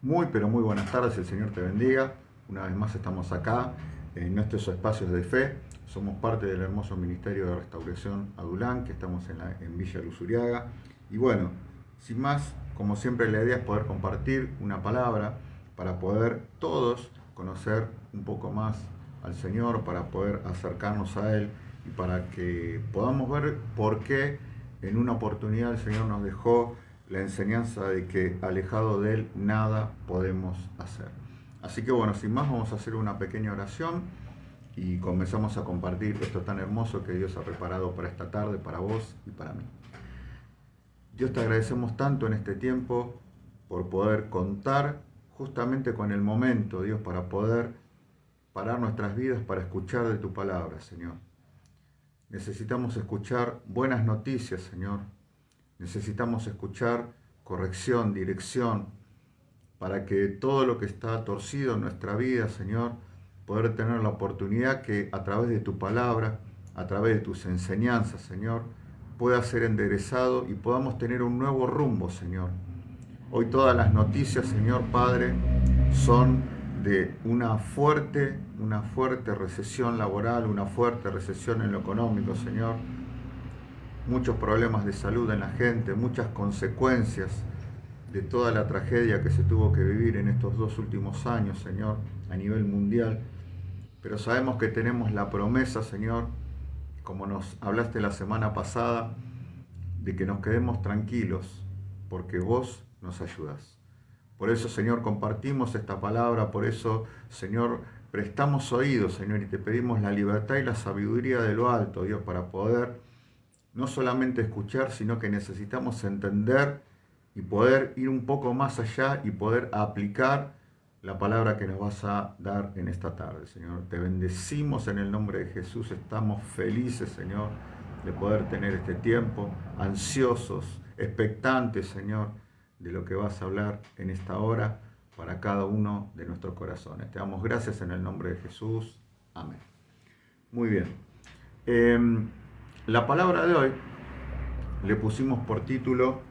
Muy, pero muy buenas tardes, el Señor te bendiga. Una vez más estamos acá en nuestros espacios de fe. Somos parte del hermoso Ministerio de Restauración Adulán, que estamos en Villa Luzuriaga. Y bueno, sin más, como siempre la idea es poder compartir una palabra para poder todos conocer un poco más al Señor, para poder acercarnos a Él y para que podamos ver por qué en una oportunidad el Señor nos dejó la enseñanza de que alejado de Él nada podemos hacer. Así que bueno, sin más vamos a hacer una pequeña oración y comenzamos a compartir esto tan hermoso que Dios ha preparado para esta tarde, para vos y para mí. Dios, te agradecemos tanto en este tiempo por poder contar justamente con el momento, Dios, para poder parar nuestras vidas para escuchar de tu palabra, Señor. Necesitamos escuchar buenas noticias, Señor. Necesitamos escuchar corrección, dirección, para que todo lo que está torcido en nuestra vida, Señor, poder tener la oportunidad que a través de tu palabra, a través de tus enseñanzas, Señor, pueda ser enderezado y podamos tener un nuevo rumbo, Señor. Hoy todas las noticias, Señor Padre, son de una fuerte recesión laboral, una fuerte recesión en lo económico, Señor. Muchos problemas de salud en la gente, muchas consecuencias de toda la tragedia que se tuvo que vivir en estos 2 últimos años, Señor, a nivel mundial. Pero sabemos que tenemos la promesa, Señor, como nos hablaste la semana pasada, de que nos quedemos tranquilos, porque vos nos ayudas. Por eso, Señor, compartimos esta palabra, por eso, Señor, prestamos oídos, Señor, y te pedimos la libertad y la sabiduría de lo alto, Dios, para poder no solamente escuchar, sino que necesitamos entender y poder ir un poco más allá y poder aplicar la palabra que nos vas a dar en esta tarde, Señor. Te bendecimos en el nombre de Jesús. Estamos felices, Señor, de poder tener este tiempo, ansiosos, expectantes, Señor, de lo que vas a hablar en esta hora para cada uno de nuestros corazones. Te damos gracias en el nombre de Jesús. Amén. Muy bien. La palabra de hoy le pusimos por título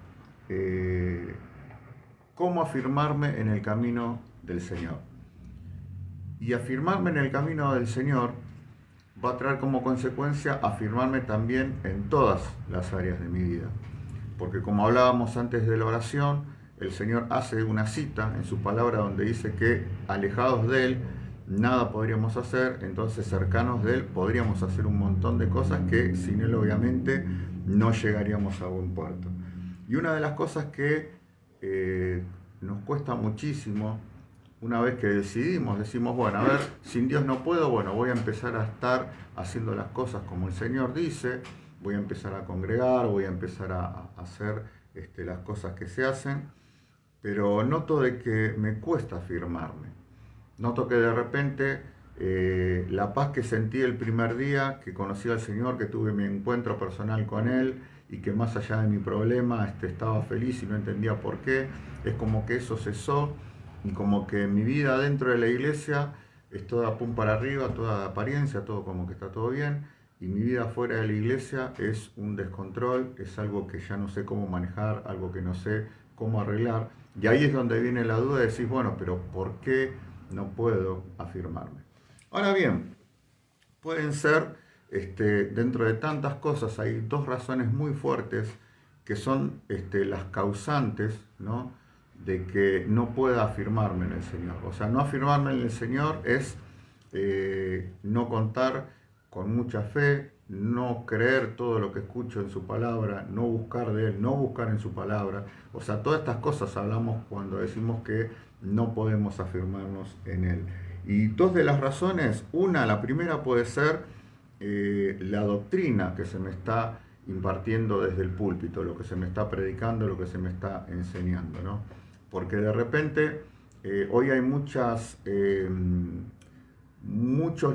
¿Cómo afirmarme en el camino del Señor? Y afirmarme en el camino del Señor va a traer como consecuencia afirmarme también en todas las áreas de mi vida. Porque como hablábamos antes de la oración, el Señor hace una cita en su palabra donde dice que alejados de Él nada podríamos hacer, entonces cercanos de Él podríamos hacer un montón de cosas que sin Él obviamente no llegaríamos a buen puerto. Y una de las cosas que nos cuesta muchísimo, una vez que decimos, bueno, a ver, sin Dios no puedo, bueno, voy a empezar a estar haciendo las cosas como el Señor dice, voy a empezar a congregar, voy a empezar a hacer las cosas que se hacen, pero noto de que me cuesta afirmarme. Noto que de repente la paz que sentí el primer día que conocí al Señor, que tuve mi encuentro personal con Él y que más allá de mi problema estaba feliz y no entendía por qué, es como que eso cesó y como que mi vida dentro de la iglesia es toda pum para arriba, toda de apariencia, todo como que está todo bien, y mi vida fuera de la iglesia es un descontrol, es algo que ya no sé cómo manejar, algo que no sé cómo arreglar, y ahí es donde viene la duda de decir, bueno, pero ¿por qué no puedo afirmarme? Ahora bien, pueden ser, dentro de tantas cosas, hay dos razones muy fuertes que son las causantes, ¿no?, de que no pueda afirmarme en el Señor. O sea, no afirmarme en el Señor es no contar con mucha fe, no creer todo lo que escucho en su palabra, no buscar de Él, no buscar en su palabra. O sea, todas estas cosas hablamos cuando decimos que no podemos afirmarnos en Él. Y dos de las razones, la primera puede ser la doctrina que se me está impartiendo desde el púlpito, lo que se me está predicando, lo que se me está enseñando, ¿no? Porque de repente hoy hay muchos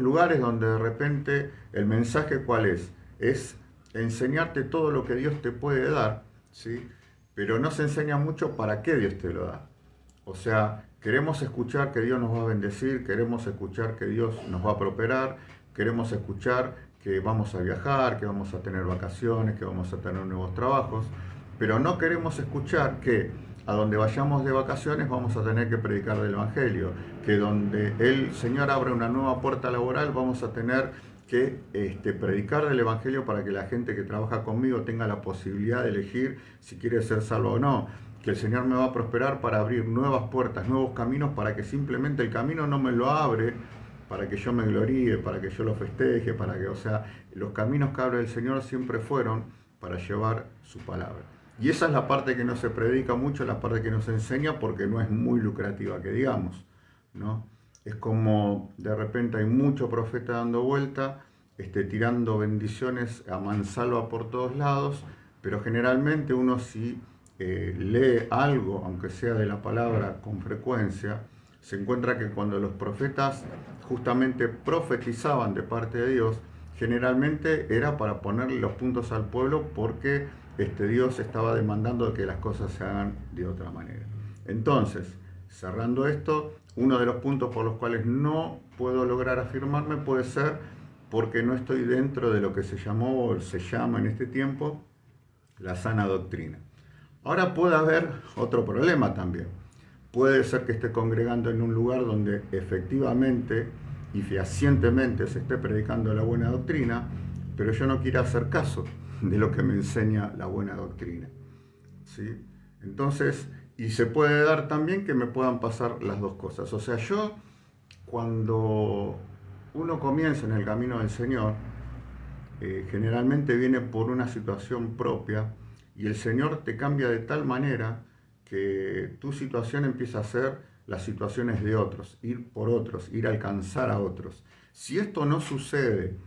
lugares donde de repente el mensaje ¿cuál es? Es enseñarte todo lo que Dios te puede dar, ¿sí? Pero no se enseña mucho para qué Dios te lo da. O sea, queremos escuchar que Dios nos va a bendecir, queremos escuchar que Dios nos va a prosperar, queremos escuchar que vamos a viajar, que vamos a tener vacaciones, que vamos a tener nuevos trabajos, pero no queremos escuchar que a donde vayamos de vacaciones vamos a tener que predicar del Evangelio, que donde el Señor abre una nueva puerta laboral vamos a tener que predicar del Evangelio para que la gente que trabaja conmigo tenga la posibilidad de elegir si quiere ser salvo o no, que el Señor me va a prosperar para abrir nuevas puertas, nuevos caminos, para que simplemente el camino no me lo abre para que yo me gloríe, para que yo lo festeje, para que, o sea, los caminos que abre el Señor siempre fueron para llevar su palabra. Y esa es la parte que no se predica mucho, la parte que no se enseña porque no es muy lucrativa, que digamos, ¿no? Es como de repente hay mucho profeta dando vuelta, tirando bendiciones a mansalva por todos lados, pero generalmente uno si lee algo, aunque sea de la palabra con frecuencia, se encuentra que cuando los profetas justamente profetizaban de parte de Dios, generalmente era para ponerle los puntos al pueblo porque Dios estaba demandando que las cosas se hagan de otra manera. Entonces, cerrando esto, uno de los puntos por los cuales no puedo lograr afirmarme puede ser porque no estoy dentro de lo que se llamó o se llama en este tiempo la sana doctrina. Ahora puede haber otro problema también. Puede ser que esté congregando en un lugar donde efectivamente y fehacientemente se esté predicando la buena doctrina, pero yo no quiera hacer caso de lo que me enseña la buena doctrina, ¿sí? Entonces, y se puede dar también que me puedan pasar las dos cosas. O sea, yo, cuando uno comienza en el camino del Señor, generalmente viene por una situación propia y el Señor te cambia de tal manera que tu situación empieza a ser las situaciones de otros, ir por otros, ir a alcanzar a otros. Si esto no sucede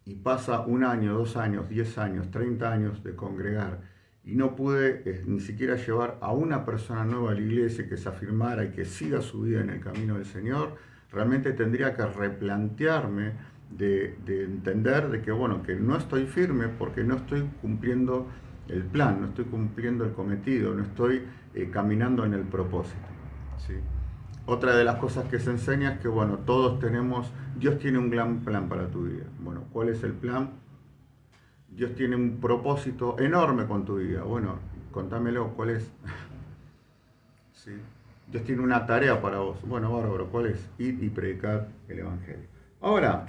y pasa 1 año, 2 años, 10 años, 30 años de congregar y no pude ni siquiera llevar a una persona nueva a la iglesia que se afirmara y que siga su vida en el camino del Señor, realmente tendría que replantearme de entender de que, bueno, que no estoy firme porque no estoy cumpliendo el plan, no estoy cumpliendo el cometido, no estoy caminando en el propósito, ¿sí? Otra de las cosas que se enseña es que, bueno, todos tenemos, Dios tiene un gran plan para tu vida. Bueno, ¿cuál es el plan? Dios tiene un propósito enorme con tu vida. Bueno, contámelo, ¿cuál es? ¿Sí? Dios tiene una tarea para vos. Bueno, bárbaro, ¿cuál es? Ir y predicar el Evangelio. Ahora,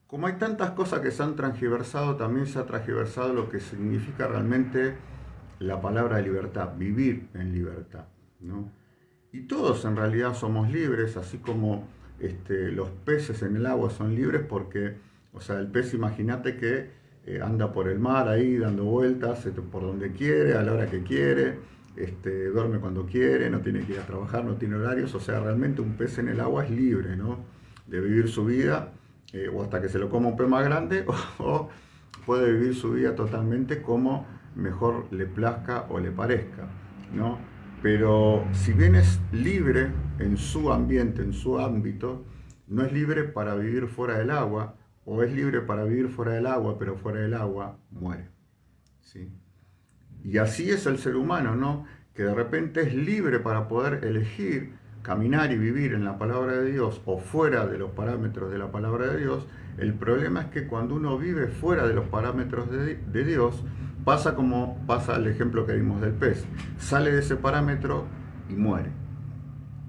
como hay tantas cosas que se han transgiversado, también se ha transgiversado lo que significa realmente la palabra libertad, vivir en libertad, ¿no? Y todos en realidad somos libres, así como los peces en el agua son libres porque, o sea, el pez imagínate que anda por el mar ahí dando vueltas por donde quiere, a la hora que quiere, duerme cuando quiere, no tiene que ir a trabajar, no tiene horarios, o sea, realmente un pez en el agua es libre, ¿no? De vivir su vida, o hasta que se lo coma un pez más grande, o puede vivir su vida totalmente como mejor le plazca o le parezca, ¿no? Pero si bien es libre en su ambiente, en su ámbito, no es libre para vivir fuera del agua, o es libre para vivir fuera del agua, pero fuera del agua muere, ¿sí? Y así es el ser humano, ¿no? Que de repente es libre para poder elegir caminar y vivir en la palabra de Dios o fuera de los parámetros de la palabra de Dios. El problema es que cuando uno vive fuera de los parámetros de Dios, pasa como pasa el ejemplo que dimos del pez. Sale de ese parámetro y muere,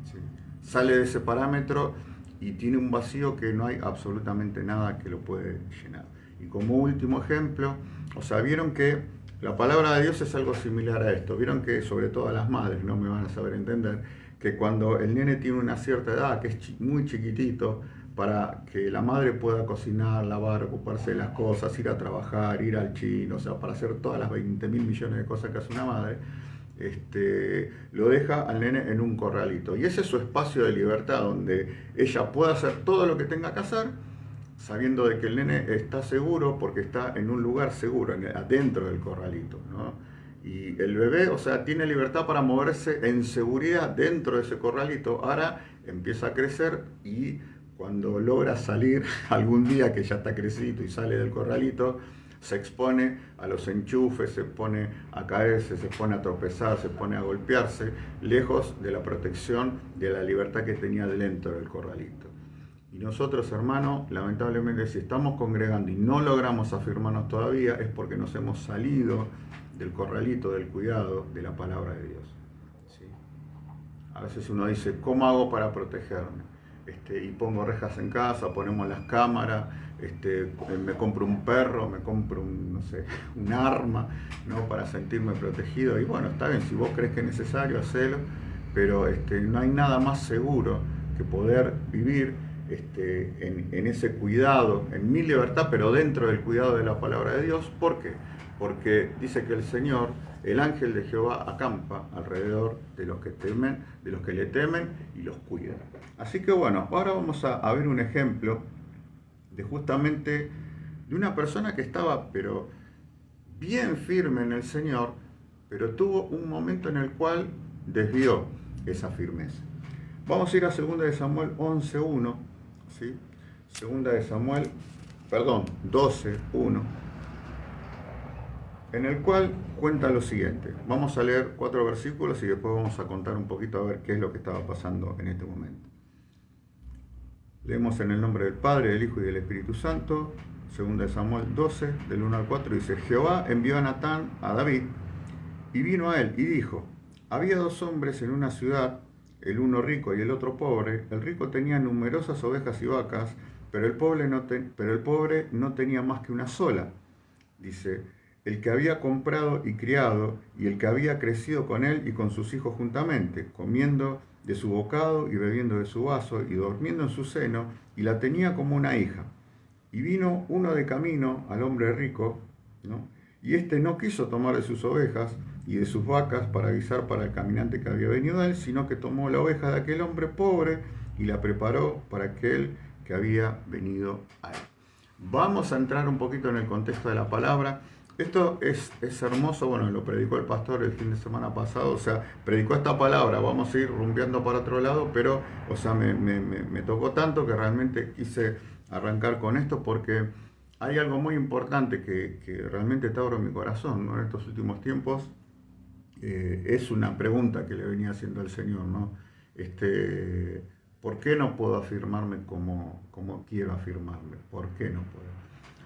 ¿sí? Sale de ese parámetro y tiene un vacío que no hay absolutamente nada que lo puede llenar. Y como último ejemplo, o sea, vieron que la palabra de Dios es algo similar a esto. Vieron que sobre todo a las madres, no me van a saber entender, que cuando el nene tiene una cierta edad, que es muy chiquitito, para que la madre pueda cocinar, lavar, ocuparse de las cosas, ir a trabajar, ir al chino, o sea, para hacer todas las 20.000 millones de cosas que hace una madre, lo deja al nene en un corralito. Y ese es su espacio de libertad, donde ella puede hacer todo lo que tenga que hacer, sabiendo de que el nene está seguro porque está en un lugar seguro, adentro del corralito, ¿no? Y el bebé, o sea, tiene libertad para moverse en seguridad dentro de ese corralito. Ahora empieza a crecer y cuando logra salir algún día que ya está crecido y sale del corralito, se expone a los enchufes, se pone a caerse, se pone a tropezar, se pone a golpearse, lejos de la protección de la libertad que tenía dentro del corralito. Y nosotros, hermanos, lamentablemente, si estamos congregando y no logramos afirmarnos todavía, es porque nos hemos salido del corralito, del cuidado de la palabra de Dios. ¿Sí? A veces uno dice, ¿cómo hago para protegerme? Y pongo rejas en casa, ponemos las cámaras, me compro un perro, me compro no sé, un arma, ¿no? Para sentirme protegido. Y bueno, está bien, si vos crees que es necesario, hacelo, pero no hay nada más seguro que poder vivir en ese cuidado, en mi libertad, pero dentro del cuidado de la palabra de Dios. ¿Por qué? Porque dice que el Señor, el ángel de Jehová, acampa alrededor de los que temen, de los que le temen y los cuida. Así que bueno, ahora vamos a ver un ejemplo de justamente de una persona que estaba pero bien firme en el Señor, pero tuvo un momento en el cual desvió esa firmeza. Vamos a ir a 2 de Samuel 11:1, ¿sí? 2 de Samuel, 12:1, en el cual cuenta lo siguiente. Vamos a leer 4 versículos y después vamos a contar un poquito a ver qué es lo que estaba pasando en este momento. Leemos en el nombre del Padre, del Hijo y del Espíritu Santo. 2 de Samuel 12, del 1 al 4, dice: Jehová envió a Natán a David, y vino a él, y dijo: había 2 hombres en una ciudad, el uno rico y el otro pobre. El rico tenía numerosas ovejas y vacas, pero el pobre no tenía más que una sola. Dice: el que había comprado y criado, y el que había crecido con él y con sus hijos juntamente, comiendo de su bocado y bebiendo de su vaso y durmiendo en su seno, y la tenía como una hija. Y vino uno de camino al hombre rico, ¿no? Y éste no quiso tomar de sus ovejas y de sus vacas para guisar para el caminante que había venido a él, sino que tomó la oveja de aquel hombre pobre y la preparó para aquel que había venido a él. Vamos a entrar un poquito en el contexto de la palabra. Esto es hermoso, bueno, lo predicó el pastor el fin de semana pasado, o sea, predicó esta palabra, vamos a ir rumbeando para otro lado, pero, o sea, me tocó tanto que realmente quise arrancar con esto porque hay algo muy importante que realmente está ahora en mi corazón, ¿no? En estos últimos tiempos. Es una pregunta que le venía haciendo al Señor, ¿no? ¿Por qué no puedo afirmarme como quiero afirmarme? ¿Por qué no puedo?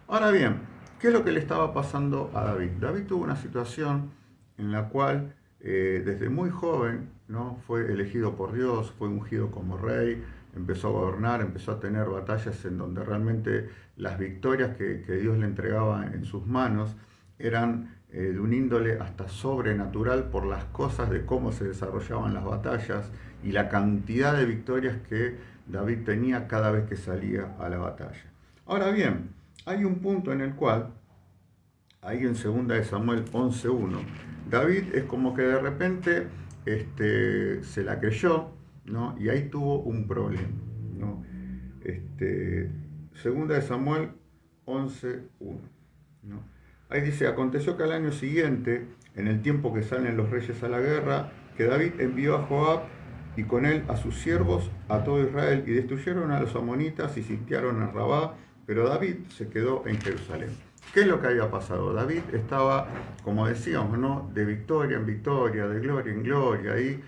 Ahora bien, ¿qué es lo que le estaba pasando a David? David tuvo una situación en la cual desde muy joven, ¿no? Fue elegido por Dios, fue ungido como rey, empezó a gobernar, empezó a tener batallas en donde realmente las victorias que Dios le entregaba en sus manos eran de un índole hasta sobrenatural por las cosas de cómo se desarrollaban las batallas y la cantidad de victorias que David tenía cada vez que salía a la batalla. Ahora bien, hay un punto en el cual, ahí en 2 de Samuel 11:1, David es como que de repente se la creyó, ¿no? Y ahí tuvo un problema, ¿no? 2 de Samuel 11:1, ¿no? Ahí dice: aconteció que al año siguiente, en el tiempo que salen los reyes a la guerra, que David envió a Joab y con él a sus siervos, a todo Israel, y destruyeron a los amonitas y sitiaron a Rabá, pero David se quedó en Jerusalén. ¿Qué es lo que había pasado? David estaba, como decíamos, ¿no? De victoria en victoria, de gloria en gloria, ahí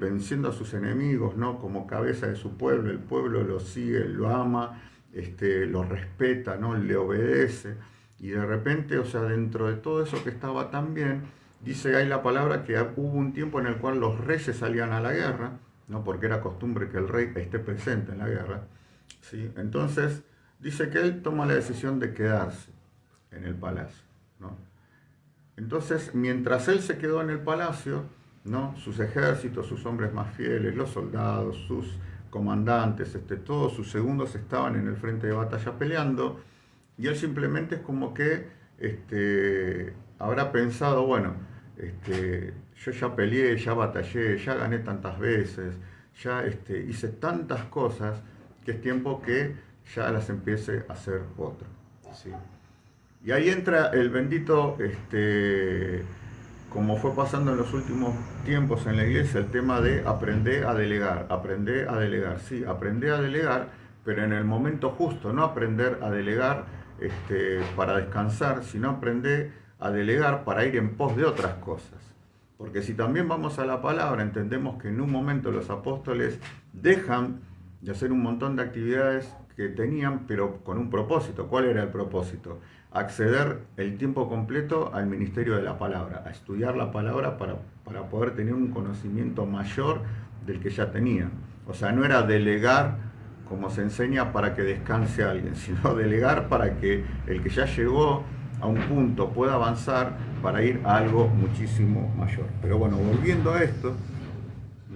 venciendo a sus enemigos, ¿no? Como cabeza de su pueblo. El pueblo lo sigue, lo ama, lo respeta, ¿no? Le obedece. Y de repente, o sea, dentro de todo eso que estaba tan bien, dice ahí la palabra que hubo un tiempo en el cual los reyes salían a la guerra, ¿no? Porque era costumbre que el rey esté presente en la guerra, ¿sí? Entonces, dice que él toma la decisión de quedarse en el palacio, ¿no? Entonces, mientras él se quedó en el palacio, ¿no? Sus ejércitos, sus hombres más fieles, los soldados, sus comandantes, todos sus segundos estaban en el frente de batalla peleando. Y él simplemente es como que habrá pensado, bueno, yo ya peleé, ya batallé, ya gané tantas veces, ya hice tantas cosas, que es tiempo que ya las empiece a hacer otro, ¿sí? Y ahí entra el bendito, como fue pasando en los últimos tiempos en la iglesia, el tema de aprender a delegar, sí, aprender a delegar, pero en el momento justo, no aprender a delegar para descansar, sino aprender a delegar para ir en pos de otras cosas. Porque si también vamos a la palabra, entendemos que en un momento los apóstoles dejan de hacer un montón de actividades que tenían, pero con un propósito. ¿Cuál era el propósito? Acceder el tiempo completo al ministerio de la palabra, a estudiar la palabra para poder tener un conocimiento mayor del que ya tenían. O sea, no era delegar como se enseña para que descanse alguien, sino delegar para que el que ya llegó a un punto pueda avanzar para ir a algo muchísimo mayor. Pero bueno, volviendo a esto,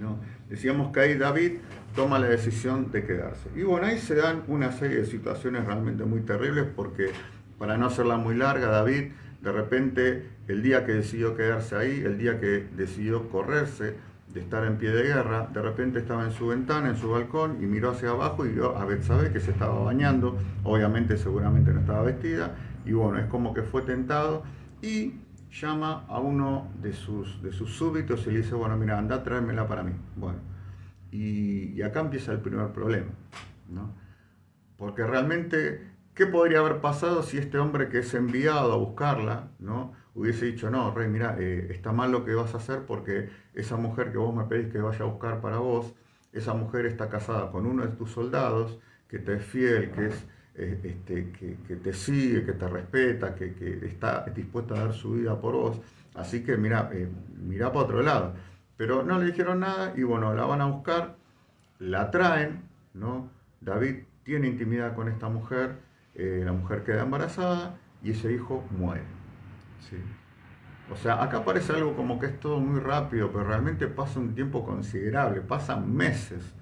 ¿no? Decíamos que ahí David toma la decisión de quedarse. Y bueno, ahí se dan una serie de situaciones realmente muy terribles porque, para no hacerla muy larga, David, de repente, el día que decidió quedarse ahí, el día que decidió correrse de estar en pie de guerra, de repente estaba en su ventana, en su balcón, y miró hacia abajo y vio a Betsabé que se estaba bañando. Obviamente, seguramente no estaba vestida, y bueno, es como que fue tentado y llama a uno de sus súbditos y le dice, bueno, mira, anda, tráemela para mí. Bueno, y acá empieza el primer problema, ¿no? Porque realmente, ¿qué podría haber pasado si este hombre que es enviado a buscarla, ¿no? Hubiese dicho, no, rey, mira, está mal lo que vas a hacer porque esa mujer que vos me pedís que vaya a buscar para vos, esa mujer está casada con uno de tus soldados, que te es fiel, que es que te sigue, que te respeta, que está dispuesta a dar su vida por vos. Así que mira, mira para otro lado. Pero no le dijeron nada y bueno, la van a buscar, la traen, ¿no? David tiene intimidad con esta mujer, la mujer queda embarazada y ese hijo muere. ¿Sí? O sea, acá parece algo como que es todo muy rápido, pero realmente pasa un tiempo considerable, pasan meses.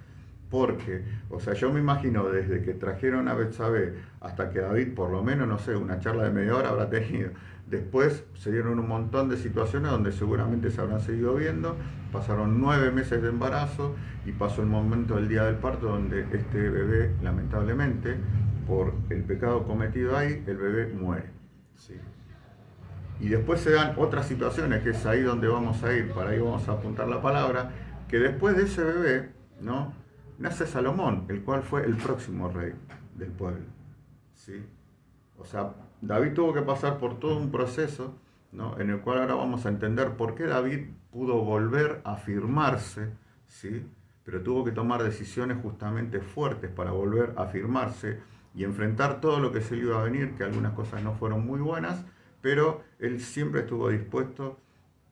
Porque, o sea, yo me imagino desde que trajeron a Betsabé hasta que David, por lo menos, no sé, una charla de media hora habrá tenido. Después se dieron un montón de situaciones donde seguramente se habrán seguido viendo. Pasaron 9 meses de embarazo y pasó el momento del día del parto donde este bebé, lamentablemente, por el pecado cometido ahí, el bebé muere. Sí. Y después se dan otras situaciones, que es ahí donde vamos a ir, para ahí vamos a apuntar la palabra, que después de ese bebé, ¿no? Nace Salomón, el cual fue el próximo rey del pueblo. ¿Sí? O sea, David tuvo que pasar por todo un proceso, ¿no? En el cual ahora vamos a entender por qué David pudo volver a afirmarse, ¿sí? Pero tuvo que tomar decisiones justamente fuertes para volver a afirmarse y enfrentar todo lo que se le iba a venir, que algunas cosas no fueron muy buenas, pero él siempre estuvo dispuesto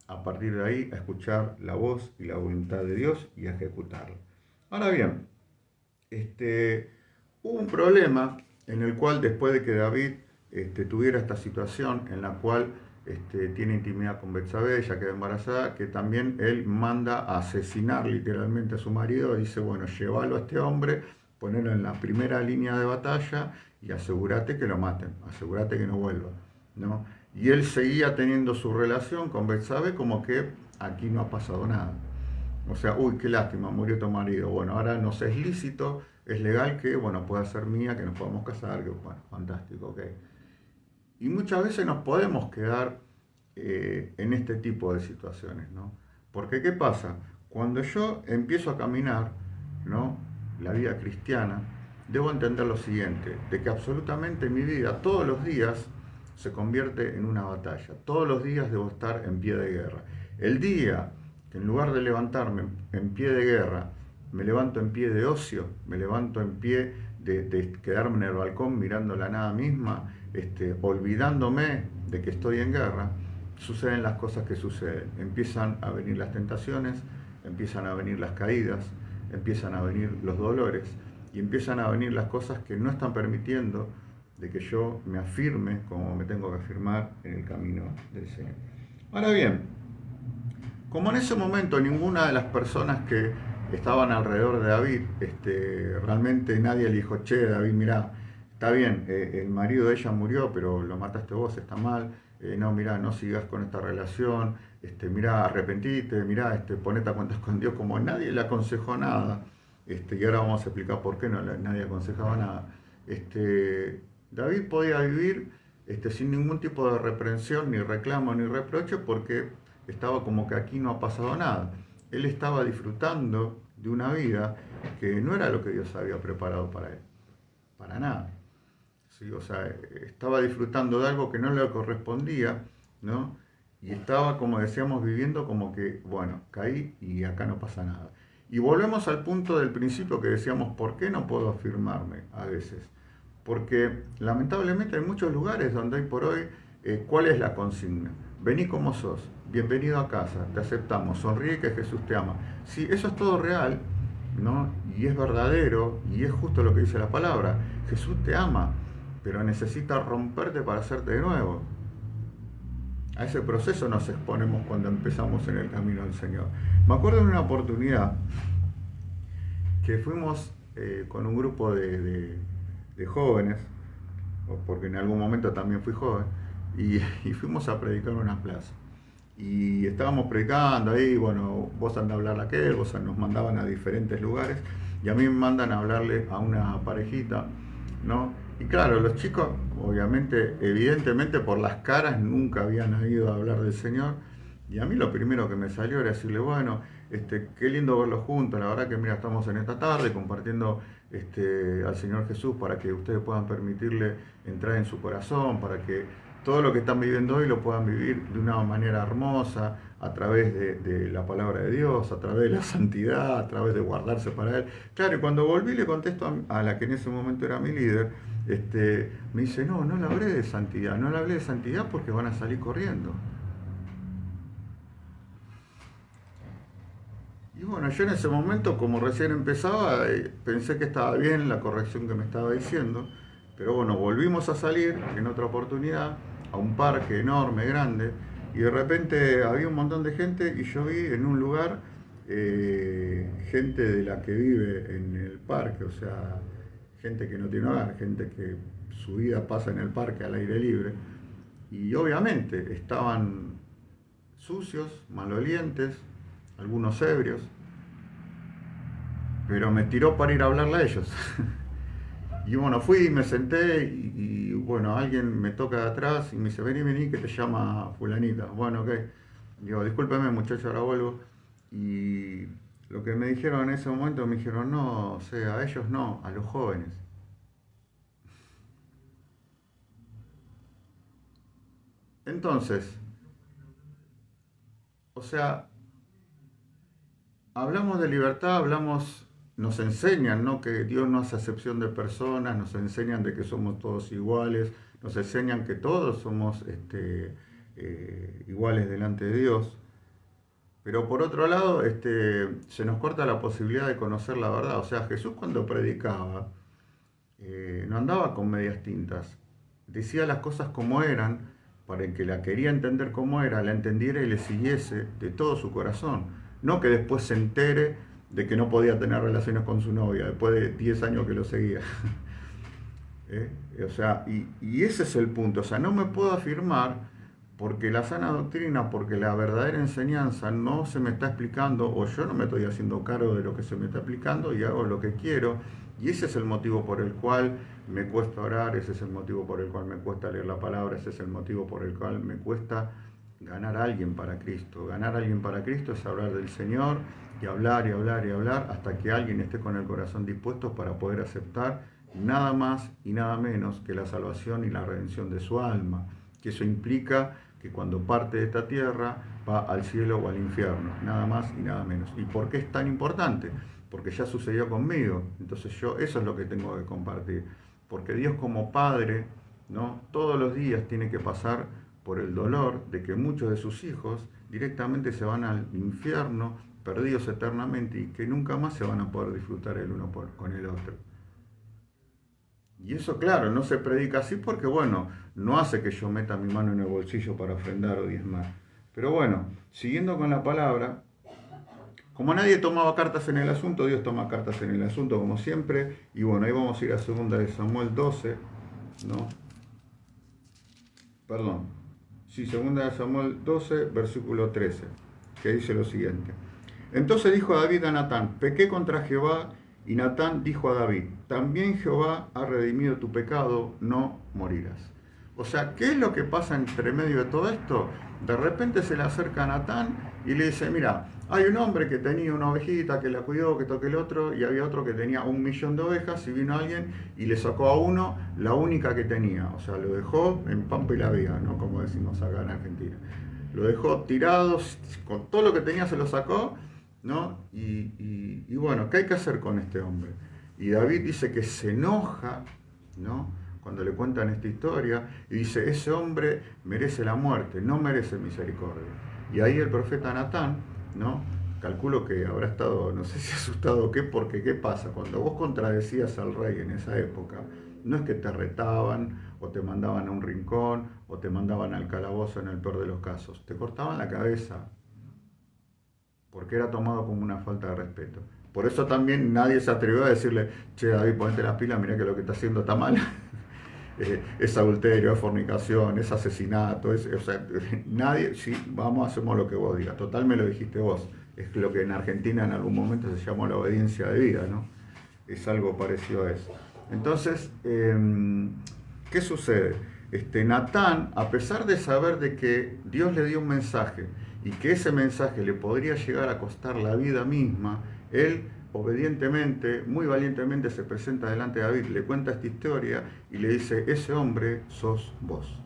a partir de ahí a escuchar la voz y la voluntad de Dios y a ejecutarla. Ahora bien, hubo un problema en el cual después de que David tuviera esta situación en la cual tiene intimidad con Betsabé, ella queda embarazada, que también él manda a asesinar literalmente a su marido, dice, bueno, llévalo a este hombre, ponelo en la primera línea de batalla y asegúrate que lo maten, asegúrate que no vuelva, ¿no? Y él seguía teniendo su relación con Betsabé como que aquí no ha pasado nada. O sea, uy, qué lástima, murió tu marido. Bueno, ahora nos es lícito, es legal que, bueno, pueda ser mía, que nos podamos casar, que, bueno, fantástico, ok. Y muchas veces nos podemos quedar en este tipo de situaciones, ¿no? Porque, ¿qué pasa? Cuando yo empiezo a caminar, ¿no? La vida cristiana, debo entender lo siguiente, de que absolutamente mi vida, todos los días, se convierte en una batalla. Todos los días debo estar en pie de guerra. El día que en lugar de levantarme en pie de guerra, me levanto en pie de ocio, me levanto en pie de quedarme en el balcón mirando la nada misma, olvidándome de que estoy en guerra, suceden las cosas que suceden. Empiezan a venir las tentaciones, empiezan a venir las caídas, empiezan a venir los dolores y empiezan a venir las cosas que no están permitiendo de que yo me afirme como me tengo que afirmar en el camino del Señor. Ahora bien, como en ese momento ninguna de las personas que estaban alrededor de David, realmente nadie le dijo, che, David, mirá, está bien, el marido de ella murió, pero lo mataste vos, está mal, no, mirá, no sigas con esta relación, mirá, arrepentite, mirá, ponete a cuentas con Dios, como nadie le aconsejó nada, y ahora vamos a explicar por qué nadie aconsejaba nada. David podía vivir sin ningún tipo de reprensión, ni reclamo, ni reproche, porque estaba como que aquí no ha pasado nada. Él estaba disfrutando de una vida que no era lo que Dios había preparado para él, para nada. ¿Sí? O sea, estaba disfrutando de algo que no le correspondía, ¿no? Y estaba, como decíamos, viviendo como que, bueno, caí y acá no pasa nada. Y volvemos al punto del principio que decíamos, ¿por qué no puedo afirmarme a veces? Porque lamentablemente hay muchos lugares donde hay por hoy, ¿cuál es la consigna? Vení como sos, bienvenido a casa, te aceptamos, sonríe que Jesús te ama. Sí, eso es todo real, ¿no? Y es verdadero, y es justo lo que dice la palabra. Jesús te ama, pero necesita romperte para hacerte de nuevo. A ese proceso nos exponemos cuando empezamos en el camino del Señor. Me acuerdo de una oportunidad que fuimos con un grupo de jóvenes, porque en algún momento también fui joven, y fuimos a predicar en una plaza. Y estábamos predicando ahí, bueno, vos andás a hablar a aquel, vos nos mandaban a diferentes lugares, y a mí me mandan a hablarle a una parejita, ¿no? Y claro, los chicos, obviamente, evidentemente por las caras nunca habían oído hablar del Señor, y a mí lo primero que me salió era decirle, bueno, qué lindo verlos juntos, la verdad que mira, estamos en esta tarde compartiendo al Señor Jesús para que ustedes puedan permitirle entrar en su corazón, para que todo lo que están viviendo hoy lo puedan vivir de una manera hermosa, a través de la palabra de Dios, a través de la santidad, a través de guardarse para Él. Claro, y cuando volví le contesto a la que en ese momento era mi líder, me dice, no, no le hablé de santidad, no le hablé de santidad porque van a salir corriendo. Y bueno, yo en ese momento, como recién empezaba, pensé que estaba bien la corrección que me estaba diciendo, pero bueno, volvimos a salir en otra oportunidad a un parque enorme, grande, y de repente había un montón de gente y yo vi en un lugar gente de la que vive en el parque, o sea, gente que no tiene hogar, gente que su vida pasa en el parque al aire libre, y obviamente estaban sucios, malolientes, algunos ebrios, pero me tiró para ir a hablarle a ellos. Y bueno, fui y me senté y bueno, alguien me toca de atrás y me dice, vení, vení, que te llama fulanita. Bueno, ok. Digo, discúlpeme muchacho, ahora vuelvo. Y lo que me dijeron en ese momento, me dijeron, no, o sea, a ellos no, a los jóvenes. Entonces, o sea, hablamos de libertad, nos enseñan, ¿no? Que Dios no hace acepción de personas, nos enseñan de que somos todos iguales, nos enseñan que todos somos iguales delante de Dios. Pero por otro lado, se nos corta la posibilidad de conocer la verdad. O sea, Jesús cuando predicaba, no andaba con medias tintas, decía las cosas como eran, para el que la quería entender como era, la entendiera y le siguiese de todo su corazón. No que después se entere de que no podía tener relaciones con su novia, después de 10 años que lo seguía. O sea, y ese es el punto. O sea, no me puedo afirmar porque la sana doctrina, porque la verdadera enseñanza no se me está explicando, o yo no me estoy haciendo cargo de lo que se me está explicando y hago lo que quiero. Y ese es el motivo por el cual me cuesta orar, ese es el motivo por el cual me cuesta leer la palabra, ese es el motivo por el cual me cuesta ganar a alguien para Cristo. Ganar a alguien para Cristo es hablar del Señor y hablar y hablar y hablar hasta que alguien esté con el corazón dispuesto para poder aceptar nada más y nada menos que la salvación y la redención de su alma. Que eso implica que cuando parte de esta tierra va al cielo o al infierno, nada más y nada menos. ¿Y por qué es tan importante? Porque ya sucedió conmigo, entonces yo eso es lo que tengo que compartir, porque Dios como Padre, ¿no? Todos los días tiene que pasar por el dolor de que muchos de sus hijos directamente se van al infierno, perdidos eternamente y que nunca más se van a poder disfrutar el uno con el otro. Y eso, claro, no se predica así porque, bueno, no hace que yo meta mi mano en el bolsillo para ofrendar o diezmar. Pero bueno, siguiendo con la palabra, como nadie tomaba cartas en el asunto, Dios toma cartas en el asunto como siempre. Y bueno, ahí vamos a ir a 2 de Samuel 12, ¿no? Perdón. Sí, 2 de Samuel 12, versículo 13, que dice lo siguiente. Entonces dijo David a Natán, pequé contra Jehová, y Natán dijo a David, también Jehová ha redimido tu pecado, no morirás. O sea, ¿qué es lo que pasa entre medio de todo esto? De repente se le acerca a Natán y le dice, mira, hay un hombre que tenía una ovejita, que la cuidó, que toque el otro, y había otro que tenía 1.000.000 de ovejas, y vino alguien y le sacó a uno la única que tenía. O sea, lo dejó en pampa y la viga, ¿no? Como decimos acá en Argentina. Lo dejó tirado, con todo lo que tenía se lo sacó, ¿no? Y bueno, ¿qué hay que hacer con este hombre? Y David dice que se enoja, ¿no? Cuando le cuentan esta historia, y dice, ese hombre merece la muerte, no merece misericordia. Y ahí el profeta Natán, ¿no? Calculo que habrá estado, no sé si asustado o qué, porque ¿qué pasa? Cuando vos contradecías al rey en esa época, no es que te retaban, o te mandaban a un rincón, o te mandaban al calabozo en el peor de los casos, te cortaban la cabeza, porque era tomado como una falta de respeto. Por eso también nadie se atrevió a decirle, che David, ponete las pilas, mira que lo que está haciendo está mal. Es adulterio, es fornicación, es asesinato, o sea, nadie, sí, vamos, hacemos lo que vos digas. Total, me lo dijiste vos. Es lo que en Argentina en algún momento se llamó la obediencia de vida, ¿no? Es algo parecido a eso. Entonces, ¿qué sucede? Natán, a pesar de saber de que Dios le dio un mensaje y que ese mensaje le podría llegar a costar la vida misma, él obedientemente, muy valientemente se presenta delante de David, le cuenta esta historia y le dice, ese hombre sos vos.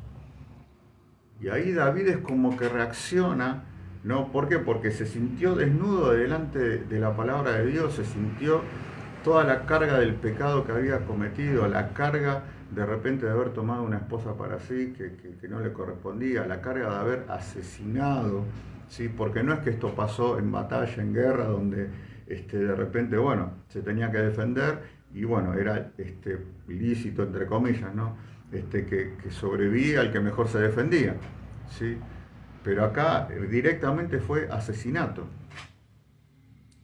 Y ahí David es como que reacciona, ¿no? ¿Por qué? Porque se sintió desnudo delante de la palabra de Dios, se sintió toda la carga del pecado que había cometido, la carga de repente de haber tomado una esposa para sí que no le correspondía, la carga de haber asesinado, ¿sí? Porque no es que esto pasó en batalla, en guerra, donde de repente, bueno, se tenía que defender y bueno, era ilícito, entre comillas, ¿no? Que sobrevivía el que mejor se defendía, ¿sí? Pero acá directamente fue asesinato,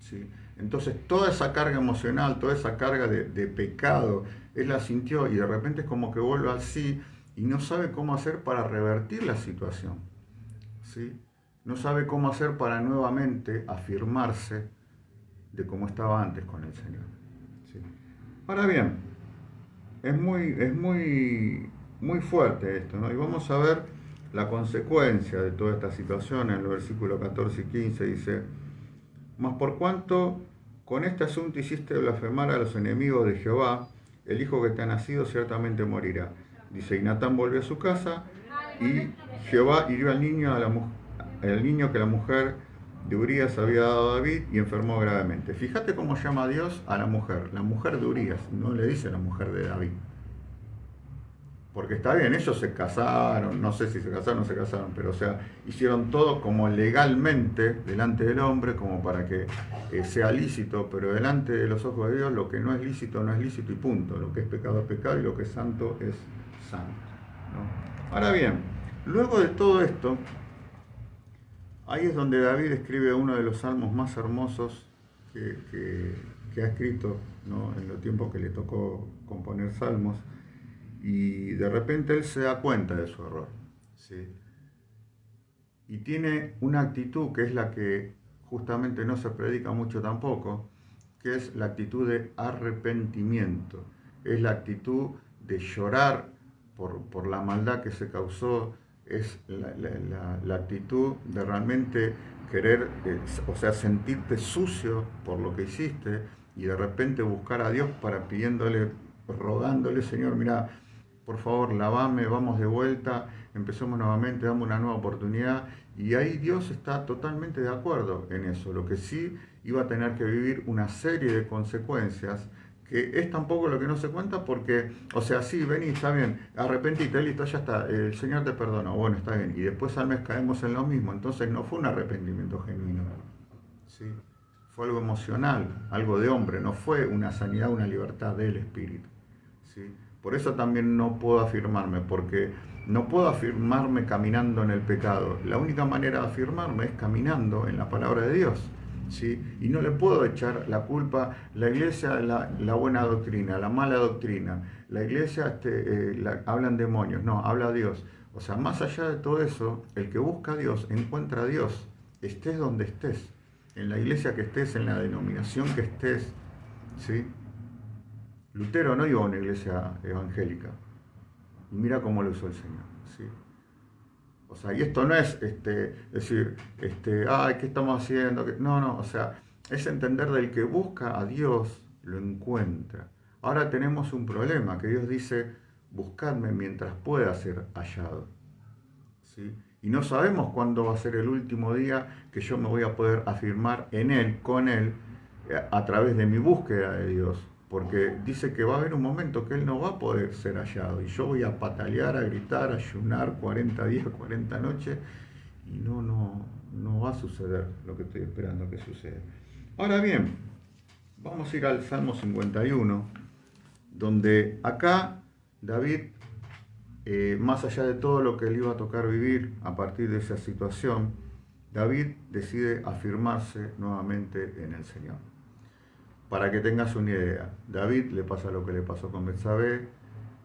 ¿sí? Entonces toda esa carga emocional, toda esa carga de pecado, él la sintió y de repente es como que vuelve así y no sabe cómo hacer para revertir la situación, ¿sí? No sabe cómo hacer para nuevamente afirmarse de cómo estaba antes con el Señor, ¿sí? Ahora bien, muy fuerte esto, ¿no? Y vamos a ver la consecuencia de toda esta situación en el versículo 14 y 15 dice, mas por cuanto con este asunto hiciste blasfemar a los enemigos de Jehová, el hijo que te ha nacido ciertamente morirá. Dice, y Natán volvió a su casa y Jehová hirió al niño, al niño que la mujer de Urías había dado a David y enfermó gravemente. Fíjate cómo llama a Dios a la mujer de Urías, no le dice la mujer de David. Porque está bien, ellos se casaron, no sé si se casaron o no se casaron, pero o sea, hicieron todo como legalmente delante del hombre, como para que sea lícito, pero delante de los ojos de Dios lo que no es lícito y punto. Lo que es pecado y lo que es santo, ¿no? Ahora bien, luego de todo esto, ahí es donde David escribe uno de los salmos más hermosos que ha escrito, ¿no? En los tiempos que le tocó componer salmos. Y de repente él se da cuenta de su error, ¿sí? Y tiene una actitud que es la que justamente no se predica mucho tampoco, que es la actitud de arrepentimiento, es la actitud de llorar por la maldad que se causó, es la actitud de realmente querer, o sea, sentirte sucio por lo que hiciste y de repente buscar a Dios para pidiéndole, rogándole, Señor, mira, por favor, lavame, vamos de vuelta, empecemos nuevamente, dame una nueva oportunidad. Y ahí Dios está totalmente de acuerdo en eso. Lo que sí iba a tener que vivir una serie de consecuencias, que es tampoco lo que no se cuenta porque, o sea, sí, vení, está bien, arrepentite, listo, ya está, el Señor te perdonó, bueno, está bien. Y después al mes caemos en lo mismo, entonces no fue un arrepentimiento genuino, ¿sí? Fue algo emocional, algo de hombre, no fue una sanidad, una libertad del espíritu, ¿sí? Por eso también no puedo afirmarme, porque no puedo afirmarme caminando en el pecado. La única manera de afirmarme es caminando en la palabra de Dios, ¿sí? Y no le puedo echar la culpa, la iglesia, la buena doctrina, la mala doctrina, la iglesia hablan demonios, no, habla Dios. O sea, más allá de todo eso, el que busca a Dios encuentra a Dios, estés donde estés, en la iglesia que estés, en la denominación que estés, ¿sí? Lutero no iba a una iglesia evangélica. Y mira cómo lo usó el Señor, ¿sí? O sea, y esto no es decir, ay, ¿qué estamos haciendo? No, no, o sea, es entender del que busca a Dios, lo encuentra. Ahora tenemos un problema, que Dios dice, buscadme mientras pueda ser hallado, ¿sí? Y no sabemos cuándo va a ser el último día que yo me voy a poder afirmar en Él, con Él, a través de mi búsqueda de Dios. Porque dice que va a haber un momento que Él no va a poder ser hallado. Y yo voy a patalear, a gritar, a ayunar 40 días, 40 noches. Y no va a suceder lo que estoy esperando que suceda. Ahora bien, vamos a ir al Salmo 51, donde acá David, más allá de todo lo que le iba a tocar vivir a partir de esa situación, David decide afirmarse nuevamente en el Señor. Para que tengas una idea, David le pasa lo que le pasó con Betsabé,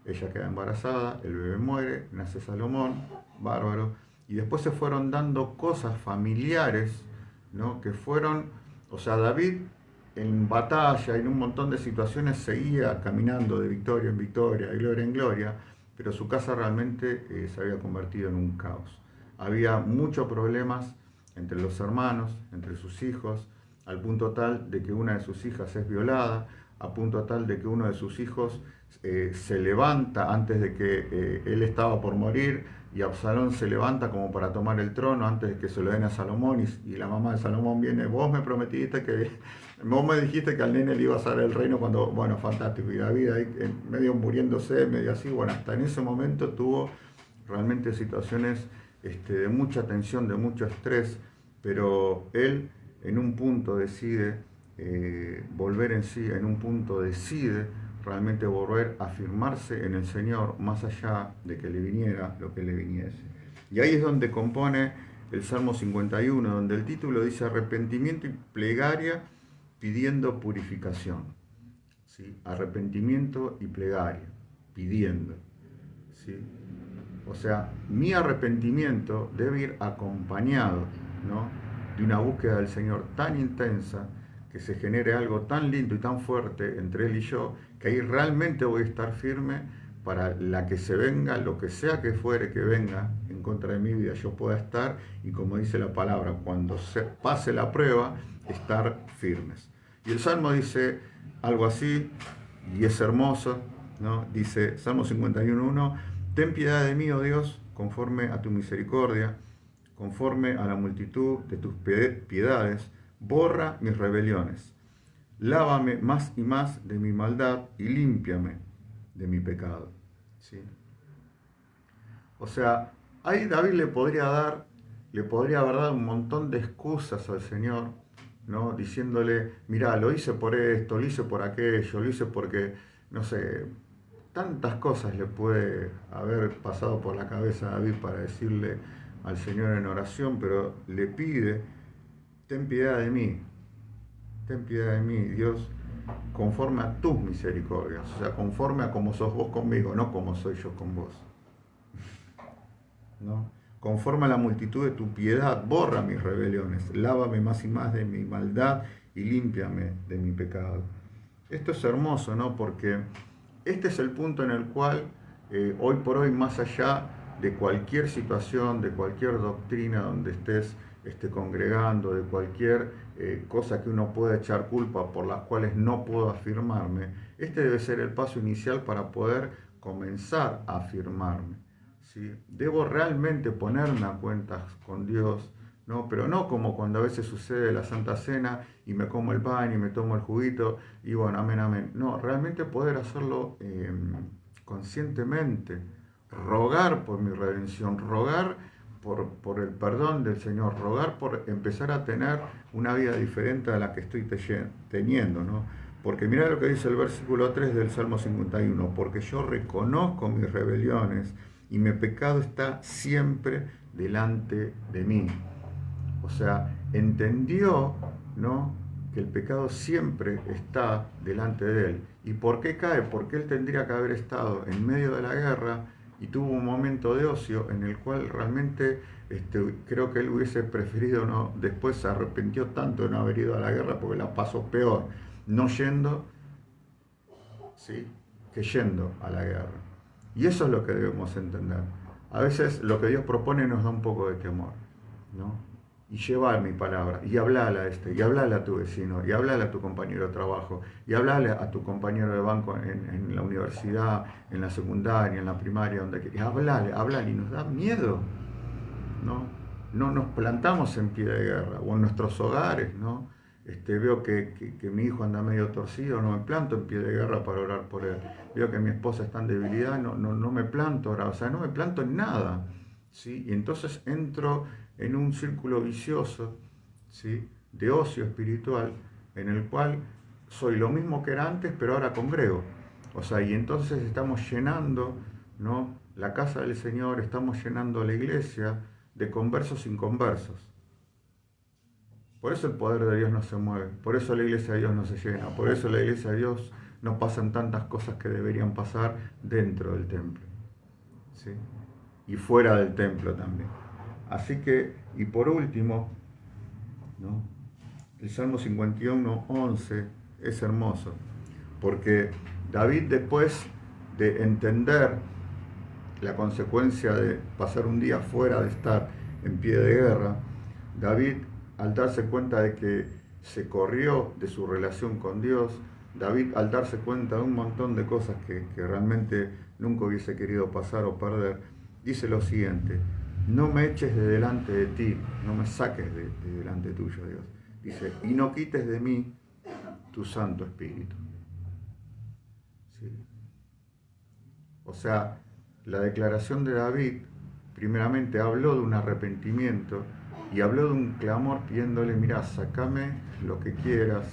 ella queda embarazada, el bebé muere, nace Salomón, bárbaro, y después se fueron dando cosas familiares, ¿no? Que fueron, o sea, David en batalla, en un montón de situaciones, seguía caminando de victoria en victoria, de gloria en gloria, pero su casa realmente se había convertido en un caos. Había muchos problemas entre los hermanos, entre sus hijos, al punto tal de que una de sus hijas es violada, a punto tal de que uno de sus hijos se levanta antes de que él estaba por morir, y Absalón se levanta como para tomar el trono antes de que se lo den a Salomón, y la mamá de Salomón viene: vos me prometiste que, vos me dijiste que al nene le ibas a dar el reino cuando, bueno, fantástico, y David ahí medio muriéndose, medio así, bueno, hasta en ese momento tuvo realmente situaciones de mucha tensión, de mucho estrés, pero él en un punto decide volver en sí, en un punto decide realmente volver a afirmarse en el Señor, más allá de que le viniera lo que le viniese. Y ahí es donde compone el Salmo 51, donde el título dice arrepentimiento y plegaria pidiendo purificación. ¿Sí? Arrepentimiento y plegaria, pidiendo. ¿Sí? O sea, mi arrepentimiento debe ir acompañado, ¿no?, de una búsqueda del Señor tan intensa, que se genere algo tan lindo y tan fuerte entre Él y yo, que ahí realmente voy a estar firme para la que se venga, lo que sea que fuere que venga en contra de mi vida, yo pueda estar, y como dice la palabra, cuando se pase la prueba, estar firmes. Y el Salmo dice algo así, y es hermoso, ¿no? Dice, Salmo 51:1, ten piedad de mí, oh Dios, conforme a tu misericordia, conforme a la multitud de tus piedades, borra mis rebeliones. Lávame más y más de mi maldad y límpiame de mi pecado. ¿Sí? O sea, ahí David le podría haber dado un montón de excusas al Señor, ¿no? Diciéndole: mirá, lo hice por esto, lo hice por aquello, lo hice porque, no sé, tantas cosas le puede haber pasado por la cabeza a David para decirle al Señor en oración, pero le pide: ten piedad de mí, Dios, conforme a tus misericordias, o sea, conforme a como sos vos conmigo, no como soy yo con vos. ¿No? Conforme a la multitud de tu piedad, borra mis rebeliones, lávame más y más de mi maldad y límpiame de mi pecado. Esto es hermoso, ¿no? Porque este es el punto en el cual hoy por hoy, más allá de cualquier situación, de cualquier doctrina donde estés congregando, de cualquier cosa que uno pueda echar culpa por las cuales no puedo afirmarme, este debe ser el paso inicial para poder comenzar a afirmarme. ¿Sí? Debo realmente ponerme a cuentas con Dios, ¿no? Pero no como cuando a veces sucede la Santa Cena y me como el pan y me tomo el juguito y bueno, amén, amén. No, realmente poder hacerlo conscientemente, rogar por mi redención, rogar por el perdón del Señor, rogar por empezar a tener una vida diferente a la que estoy teniendo, ¿no? Porque mira lo que dice el versículo 3 del Salmo 51, porque yo reconozco mis rebeliones y mi pecado está siempre delante de mí. O sea, entendió, ¿no?, que el pecado siempre está delante de él. ¿Y por qué cae? Porque él tendría que haber estado en medio de la guerra y tuvo un momento de ocio en el cual realmente creo que él hubiese preferido, ¿no?, después se arrepintió tanto de no haber ido a la guerra porque la pasó peor no yendo, ¿sí?, que yendo a la guerra. Y eso es lo que debemos entender. A veces lo que Dios propone nos da un poco de temor, ¿no? Y llevar mi palabra, y hablarle a y hablarle a tu vecino, y hablarle a tu compañero de trabajo, y hablarle a tu compañero de banco en la universidad, en la secundaria, en la primaria, y hablarle, y nos da miedo. ¿no? No nos plantamos en pie de guerra, o en nuestros hogares, ¿no? Veo que mi hijo anda medio torcido, no me planto en pie de guerra para orar por él. Veo que mi esposa está en debilidad, no me planto ahora, o sea, no me planto en nada, ¿sí? Y entonces entro en un círculo vicioso, ¿sí? De ocio espiritual, en el cual soy lo mismo que era antes, pero ahora congrego. O sea, y entonces estamos llenando, ¿no?, la casa del Señor, estamos llenando la iglesia de conversos inconversos. Por eso el poder de Dios no se mueve, por eso la iglesia de Dios no se llena, por eso la iglesia de Dios no pasan tantas cosas que deberían pasar dentro del templo, ¿sí? Y fuera del templo también. Así que, y por último, ¿no?, el Salmo 51:11 es hermoso, porque David, después de entender la consecuencia de pasar un día fuera de estar en pie de guerra, David, al darse cuenta de que se corrió de su relación con Dios, David, al darse cuenta de un montón de cosas que realmente nunca hubiese querido pasar o perder, dice lo siguiente: no me eches de delante de ti, no me saques de delante tuyo, Dios. Dice, y no quites de mí tu Santo Espíritu. ¿Sí? O sea, la declaración de David primeramente habló de un arrepentimiento y habló de un clamor pidiéndole, mira, sacame lo que quieras,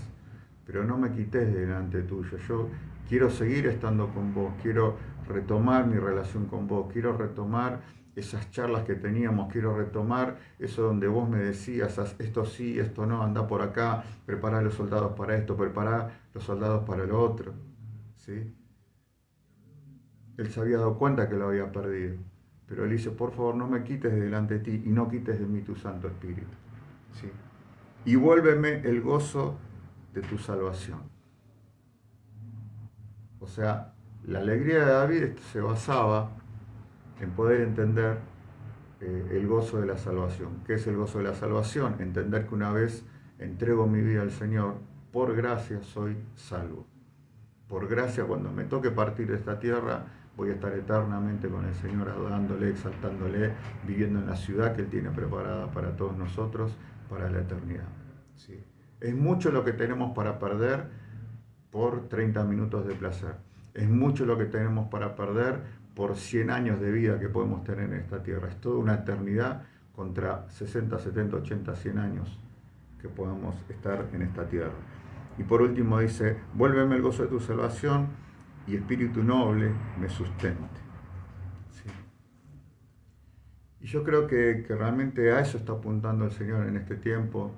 pero no me quites delante tuyo. Yo quiero seguir estando con vos, quiero retomar mi relación con vos, quiero retomar esas charlas que teníamos, quiero retomar eso donde vos me decías, esto sí, esto no, anda por acá, prepara a los soldados para esto, prepara los soldados para lo otro, ¿sí? Él se había dado cuenta que lo había perdido, pero él dice, por favor, no me quites de delante de ti y no quites de mí tu Santo Espíritu, ¿sí? Y vuélveme el gozo de tu salvación. O sea, la alegría de David se basaba en poder entender el gozo de la salvación. ¿Qué es el gozo de la salvación? Entender que una vez entrego mi vida al Señor, por gracia soy salvo. Por gracia, cuando me toque partir de esta tierra, voy a estar eternamente con el Señor, adorándole, exaltándole, viviendo en la ciudad que Él tiene preparada para todos nosotros, para la eternidad. ¿Sí? Es mucho lo que tenemos para perder por 30 minutos de placer. Es mucho lo que tenemos para perder por 100 años de vida que podemos tener en esta tierra. Es toda una eternidad contra 60, 70, 80, 100 años que podamos estar en esta tierra. Y por último dice, vuélveme el gozo de tu salvación y espíritu noble me sustente. ¿Sí? Y yo creo que realmente a eso está apuntando el Señor en este tiempo,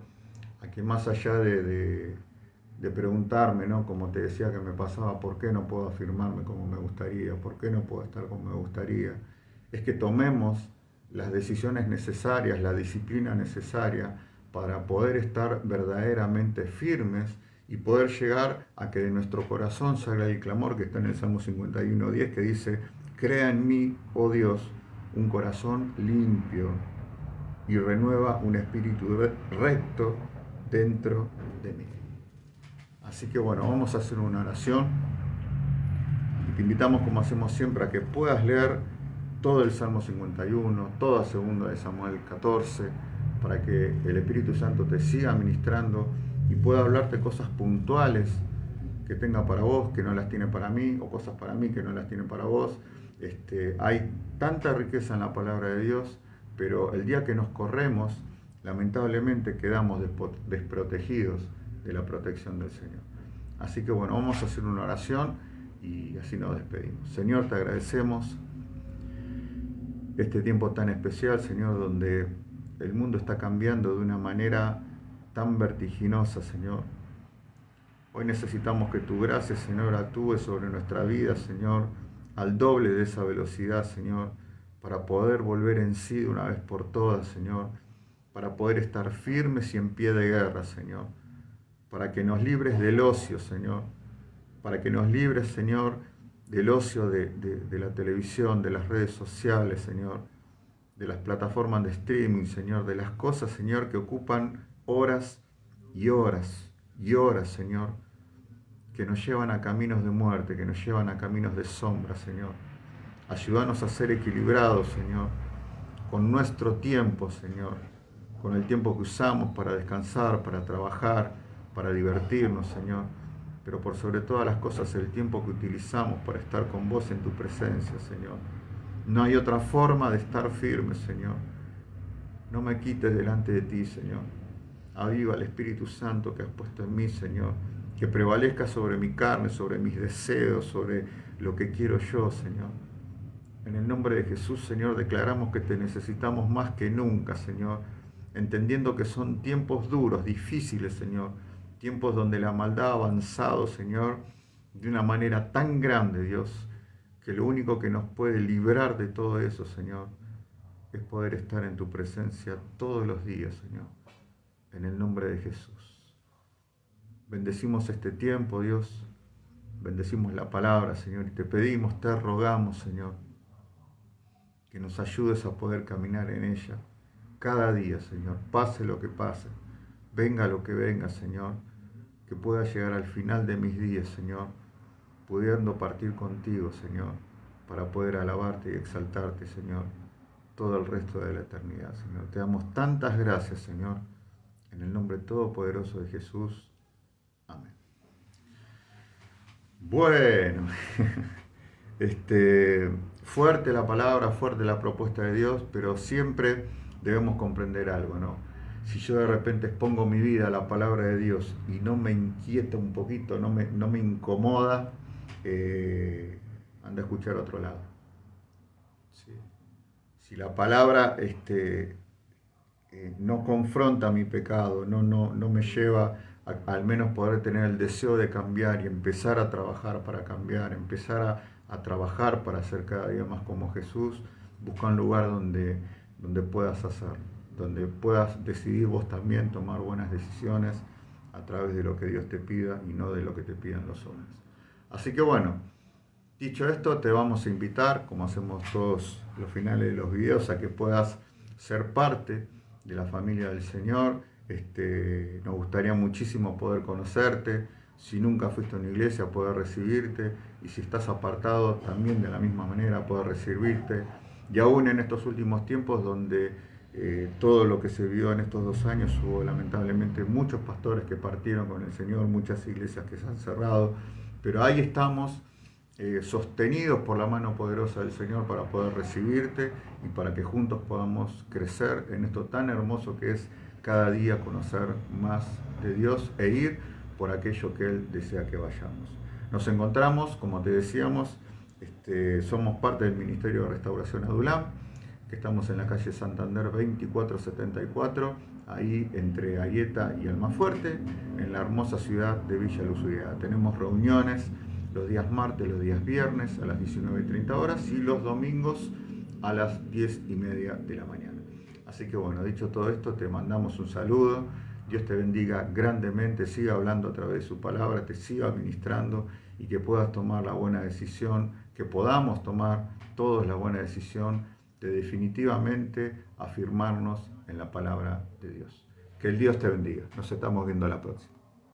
a que más allá de preguntarme, ¿no?, como te decía que me pasaba, ¿por qué no puedo afirmarme como me gustaría? ¿Por qué no puedo estar como me gustaría? Es que tomemos las decisiones necesarias, la disciplina necesaria para poder estar verdaderamente firmes y poder llegar a que de nuestro corazón salga el clamor que está en el Salmo 51:10, que dice, crea en mí, oh Dios, un corazón limpio y renueva un espíritu recto dentro de mí. Así que bueno, vamos a hacer una oración y te invitamos, como hacemos siempre, a que puedas leer todo el Salmo 51, toda segunda de Samuel 14, para que el Espíritu Santo te siga ministrando y pueda hablarte cosas puntuales que tenga para vos, que no las tiene para mí, o cosas para mí que no las tiene para vos. Hay tanta riqueza en la palabra de Dios, pero el día que nos corremos, lamentablemente quedamos desprotegidos de la protección del Señor. Así que bueno, vamos a hacer una oración y así nos despedimos. Señor, te agradecemos este tiempo tan especial, Señor, donde el mundo está cambiando de una manera tan vertiginosa, Señor. Hoy necesitamos que tu gracia, Señor, actúe sobre nuestra vida, Señor, al doble de esa velocidad, Señor, para poder volver en sí de una vez por todas, Señor, para poder estar firmes y en pie de guerra, Señor, para que nos libres del ocio, Señor, para que nos libres, Señor, del ocio de la televisión, de las redes sociales, Señor, de las plataformas de streaming, Señor, de las cosas, Señor, que ocupan horas y horas y horas, Señor, que nos llevan a caminos de muerte, que nos llevan a caminos de sombra, Señor. Ayúdanos a ser equilibrados, Señor, con nuestro tiempo, Señor, con el tiempo que usamos para descansar, para trabajar, para divertirnos, Señor, pero por sobre todas las cosas el tiempo que utilizamos para estar con vos en tu presencia, Señor. No hay otra forma de estar firme, Señor. No me quites delante de ti, Señor. Aviva el Espíritu Santo que has puesto en mí, Señor. Que prevalezca sobre mi carne, sobre mis deseos, sobre lo que quiero yo, Señor. En el nombre de Jesús, Señor, declaramos que te necesitamos más que nunca, Señor. Entendiendo que son tiempos duros, difíciles, Señor. Tiempos donde la maldad ha avanzado, Señor, de una manera tan grande, Dios, que lo único que nos puede librar de todo eso, Señor, es poder estar en tu presencia todos los días, Señor. En el nombre de Jesús. Bendecimos este tiempo, Dios. Bendecimos la palabra, Señor, y te pedimos, te rogamos, Señor, que nos ayudes a poder caminar en ella cada día, Señor, pase lo que pase, venga lo que venga, Señor, que pueda llegar al final de mis días, Señor, pudiendo partir contigo, Señor, para poder alabarte y exaltarte, Señor, todo el resto de la eternidad, Señor. Te damos tantas gracias, Señor, en el nombre todopoderoso de Jesús. Amén. Bueno, fuerte la palabra, fuerte la propuesta de Dios, pero siempre debemos comprender algo, ¿no? Si yo de repente expongo mi vida a la palabra de Dios y no me inquieta un poquito, no me incomoda, anda a escuchar a otro lado. ¿Sí? Si la palabra no confronta mi pecado, no me lleva al menos poder tener el deseo de cambiar y empezar a trabajar para cambiar, empezar a trabajar para ser cada día más como Jesús, busca un lugar donde puedas hacerlo, donde puedas decidir vos también tomar buenas decisiones a través de lo que Dios te pida y no de lo que te pidan los hombres. Así que bueno, dicho esto, te vamos a invitar, como hacemos todos los finales de los videos, a que puedas ser parte de la familia del Señor. Nos gustaría muchísimo poder conocerte. Si nunca fuiste a una iglesia, poder recibirte. Y si estás apartado, también de la misma manera poder recibirte. Y aún en estos últimos tiempos, donde todo lo que se vio en estos 2 años, hubo lamentablemente muchos pastores que partieron con el Señor, muchas iglesias que se han cerrado. Pero ahí estamos, sostenidos por la mano poderosa del Señor para poder recibirte y para que juntos podamos crecer en esto tan hermoso que es cada día conocer más de Dios e ir por aquello que Él desea que vayamos. Nos encontramos, como te decíamos, somos parte del Ministerio de Restauración Adulam, que estamos en la calle Santander 2474, ahí entre Ayeta y Almafuerte, en la hermosa ciudad de Villa Luzuriaga. Tenemos reuniones los días martes, los días viernes a las 19:30 horas y los domingos a las 10:30 de la mañana. Así que bueno, dicho todo esto, te mandamos un saludo. Dios te bendiga grandemente, siga hablando a través de su palabra, te siga ministrando y que puedas tomar la buena decisión, que podamos tomar todos la buena decisión de definitivamente afirmarnos en la palabra de Dios. Que el Dios te bendiga. Nos estamos viendo la próxima.